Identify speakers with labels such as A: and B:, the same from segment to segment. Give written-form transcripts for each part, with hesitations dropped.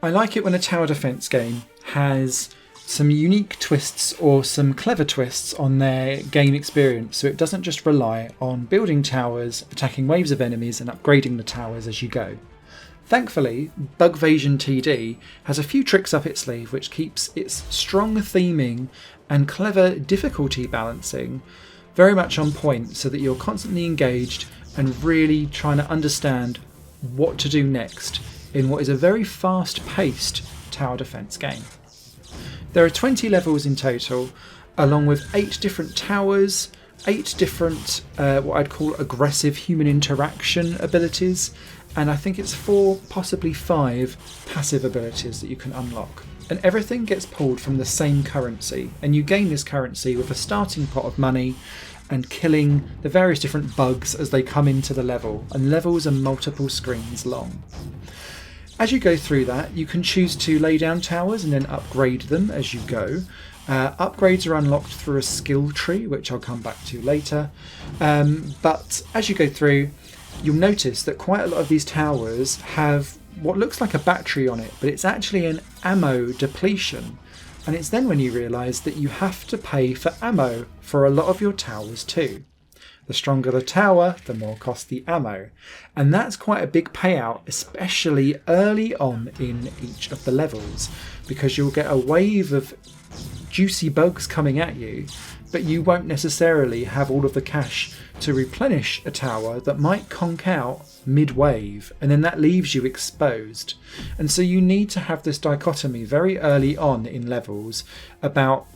A: I like it when a tower defense game has some unique twists or some clever twists on their game experience, so it doesn't just rely on building towers, attacking waves of enemies and upgrading the towers as you go. Thankfully, Bugvasion TD has a few tricks up its sleeve which keeps its strong theming and clever difficulty balancing very much on point, so that you're constantly engaged and really trying to understand what to do next in what is a very fast-paced tower defense game. There are 20 levels in total, along with 8 different towers, 8 different what I'd call aggressive human interaction abilities, and I think it's 4, possibly 5 passive abilities that you can unlock. And everything gets pulled from the same currency, and you gain this currency with a starting pot of money and killing the various different bugs as they come into the level, and levels are multiple screens long. As you go through that, you can choose to lay down towers and then upgrade them as you go. Upgrades are unlocked through a skill tree, which I'll come back to later. But as you go through, you'll notice that quite a lot of these towers have what looks like a battery on it, but it's actually an ammo depletion. And it's then when you realise that you have to pay for ammo for a lot of your towers too. The stronger the tower, the more cost the ammo. And that's quite a big payout, especially early on in each of the levels, because you'll get a wave of juicy bugs coming at you, but you won't necessarily have all of the cash to replenish a tower that might conk out mid-wave, and then that leaves you exposed. And so you need to have this dichotomy very early on in levels about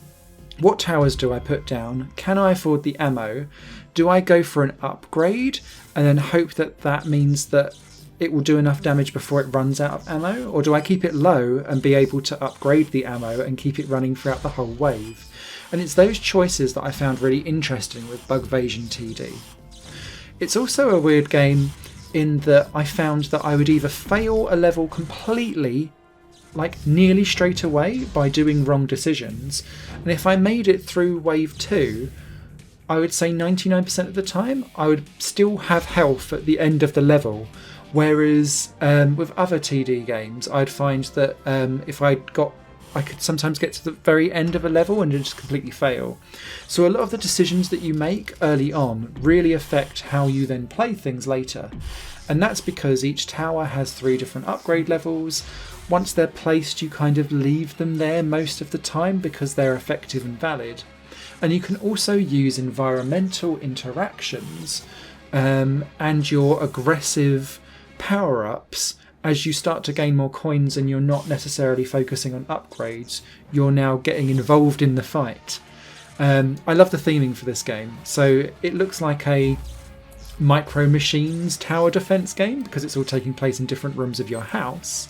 A: what towers do I put down? Can I afford the ammo? Do I go for an upgrade and then hope that that means that it will do enough damage before it runs out of ammo? Or do I keep it low and be able to upgrade the ammo and keep it running throughout the whole wave? And it's those choices that I found really interesting with Bugvasion TD. It's also a weird game in that I found that I would either fail a level completely, like nearly straight away, by doing wrong decisions, and if I made it through wave 2, I would say 99% of the time I would still have health at the end of the level. Whereas with other TD games, I'd find that if I could sometimes get to the very end of a level and just completely fail. So a lot of the decisions that you make early on really affect how you then play things later. And that's because each tower has 3 different upgrade levels. Once they're placed, you kind of leave them there most of the time because they're effective and valid. And you can also use environmental interactions and your aggressive power-ups. As you start to gain more coins and you're not necessarily focusing on upgrades, you're now getting involved in the fight. I love the theming for this game. So it looks like a Micro Machines tower defense game because it's all taking place in different rooms of your house.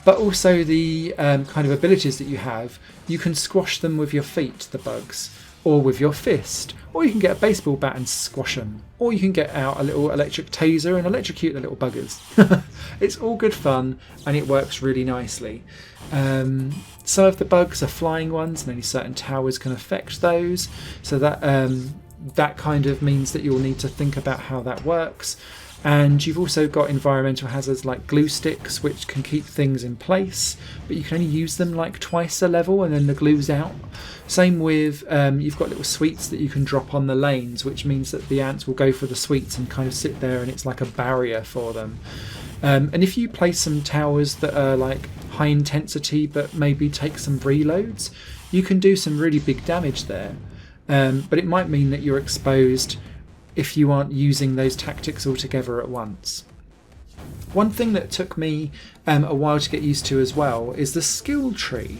A: But also the kind of abilities that you have, you can squash them with your feet, the bugs, or with your fist, or you can get a baseball bat and squash them, or you can get out a little electric taser and electrocute the little buggers. It's all good fun and it works really nicely. Some of the bugs are flying ones and only certain towers can affect those, so that kind of means that you'll need to think about how that works. And you've also got environmental hazards like glue sticks, which can keep things in place, but you can only use them like twice a level and then the glue's out. Same with, you've got little sweets that you can drop on the lanes, which means that the ants will go for the sweets and kind of sit there and it's like a barrier for them. And if you place some towers that are like high intensity but maybe take some reloads, you can do some really big damage there. But it might mean that you're exposed if you aren't using those tactics all together at once. One thing that took me a while to get used to as well is the skill tree.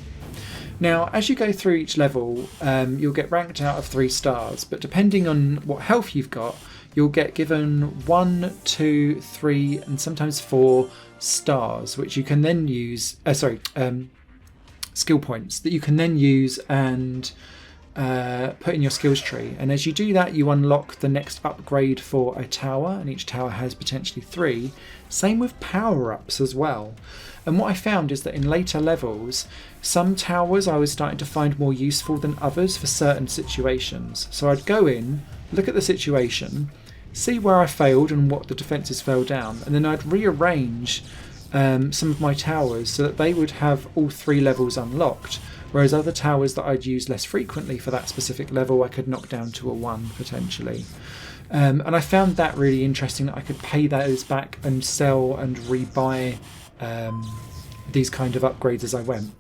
A: Now, as you go through each level, you'll get ranked out of 3 stars, but depending on what health you've got, you'll get given 1, 2, 3, and sometimes 4 stars, which you can then use, skill points that you can then use and put in your skills tree. And as you do that, you unlock the next upgrade for a tower, and each tower has potentially 3. Same with power-ups as well. And what I found is that in later levels, some towers I was starting to find more useful than others for certain situations. So I'd go in, look at the situation, see where I failed and what the defences fell down, and then I'd rearrange some of my towers so that they would have all 3 levels unlocked, whereas other towers that I'd use less frequently for that specific level I could knock down to a 1 potentially. And I found that really interesting, that I could pay those back and sell and rebuy these kind of upgrades as I went.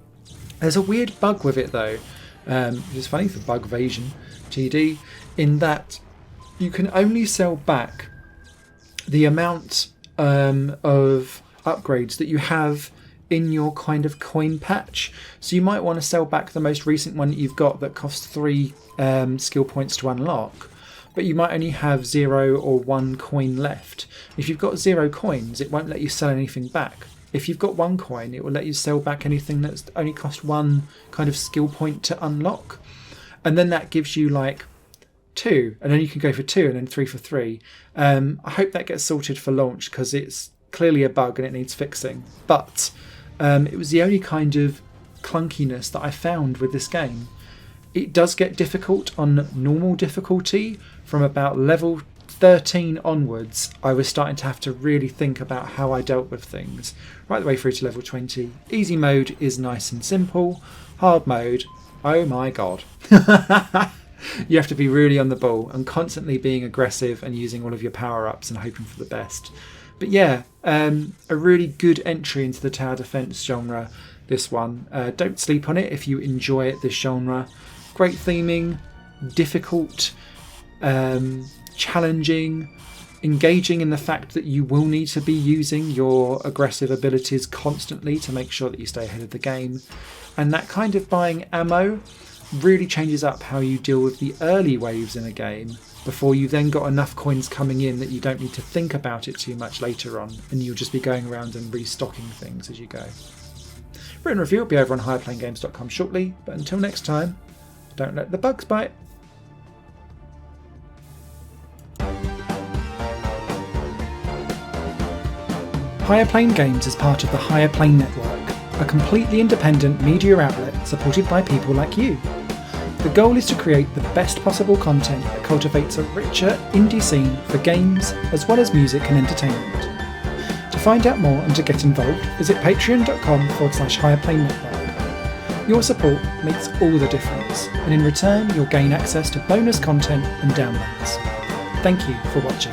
A: There's a weird bug with it though, which is funny for Bugvasion TD, in that you can only sell back the amount of upgrades that you have in your kind of coin patch. So you might want to sell back the most recent one that you've got that costs 3 skill points to unlock, but you might only have 0 or 1 coin left. If you've got 0 coins, it won't let you sell anything back. If you've got 1 coin, it will let you sell back anything that's only cost 1 kind of skill point to unlock. And then that gives you like 2, and then you can go for 2 and then 3 for 3. I hope that gets sorted for launch, because it's clearly a bug and it needs fixing. But it was the only kind of clunkiness that I found with this game. It does get difficult on normal difficulty. From about level 13 onwards, I was starting to have to really think about how I dealt with things. Right the way through to level 20. Easy mode is nice and simple. Hard mode, oh my god. You have to be really on the ball and constantly being aggressive and using all of your power-ups and hoping for the best. But yeah, a really good entry into the tower defense genre, this one. Don't sleep on it if you enjoy this genre. Great theming, difficult, challenging, engaging in the fact that you will need to be using your aggressive abilities constantly to make sure that you stay ahead of the game. And that kind of buying ammo really changes up how you deal with the early waves in a game, before you then got enough coins coming in that you don't need to think about it too much later on, and you'll just be going around and restocking things as you go. Written review will be over on higherplayinggames.com shortly, but until next time, don't let the bugs bite. Higher Plane Games is part of the Higher Plane Network, a completely independent media outlet supported by people like you. The goal is to create the best possible content that cultivates a richer indie scene for games as well as music and entertainment. To find out more and to get involved, visit patreon.com/higherplane-network. Your support makes all the difference, and in return you'll gain access to bonus content and downloads. Thank you for watching.